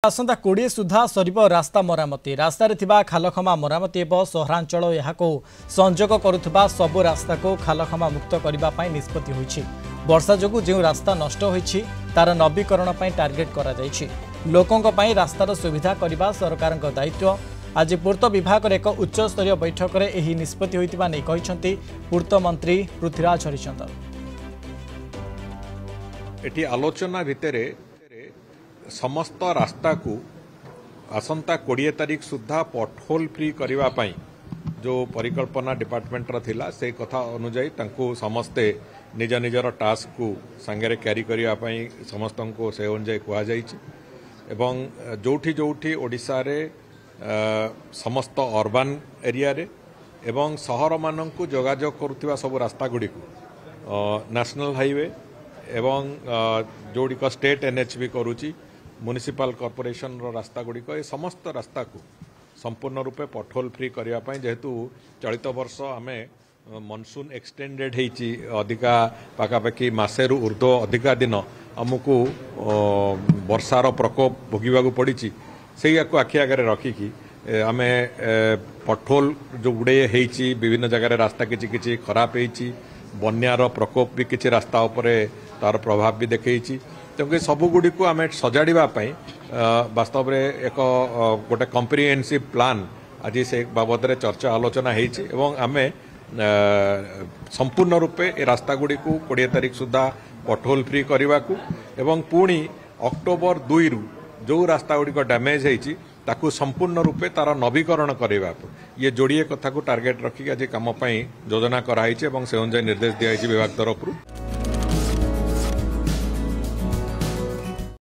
आसंता 20 सुधा सरिब रास्ता मरामती रास्तार थिबा खालखमा मरामती एवं सहरांचल यहाको संजोग करुथबा सबु रास्ता को खालखमा मुक्त करबा पई निष्पत्ति होईछि। वर्षा जोगु जे रास्ता नष्ट होईछि तार नवीकरण पई टार्गेट करा जाईछि। लोकंक पई रास्तार सुविधा करबा सरकारक दायित्व। आज पूर्त विभाग एक उच्च स्तरीय बैठक रे एही निष्पत्ति होईतिबा नै कहिसंती पूर्त मंत्री पृथ्वीराज हरिचंदन। एटी आलोचना भितरे समस्त रास्ता को आसंता 20 तारीख सुधा पटहोल फ्री करने जो परिकल्पना डिपार्टमेंट थिला से कथा अनुजाई तांको समस्ते निज निजर टास्क को सांगे क्यारी करने समस्त को से अनुजाई कह एवं जोठी जोठी ओडिशा रे समस्त अर्बान एरिया रे एवं सहर मानक जोगाजोग करुवा सब रास्ता गुड़ी नेशनल हाईवे एवं जोड़िक स्टेट एनएच भी करुची म्युनिसिपल कॉर्पोरेशन रो रास्ता गुड़िक ये समस्त रास्ता को संपूर्ण रूपे पटहोल फ्री करने जेहेतु चलित वर्ष आम मनसून एक्सटेंडेड होती अधिका पाखापाखि मसेरु ऊर्ध्व अधिका दिन आमको वर्षार प्रकोप भोगवाक पड़ी से आखि आगे रखिकी आम पटहोल जो गुड़े होती विभिन्न जगह रास्ता किसी खराब होती बन्यार प्रकोप भी किसी रास्ता उपरे तार प्रभाव भी देखी तेणुक सबुगुड़ी को आम सजाड़ापी वास्तव में एक गोटे कम्प्रिहेन्सिव प्लान आज से बाबद में चर्चा आलोचना होती आम संपूर्ण रूपे ए रास्ता गुड़ी को 20 तारीख सुधा पटहोल फ्री करने को पुणी अक्टोबर 2 रु जो रास्ता गुड़िक डैमेज होती ताकू संपूर्ण रूपे तार नवीकरण करने ये जोड़िए कथा को टार्गेट रखिक आज कम योजना कराई से अनुसार निर्देश दिखाई विभाग तरफ।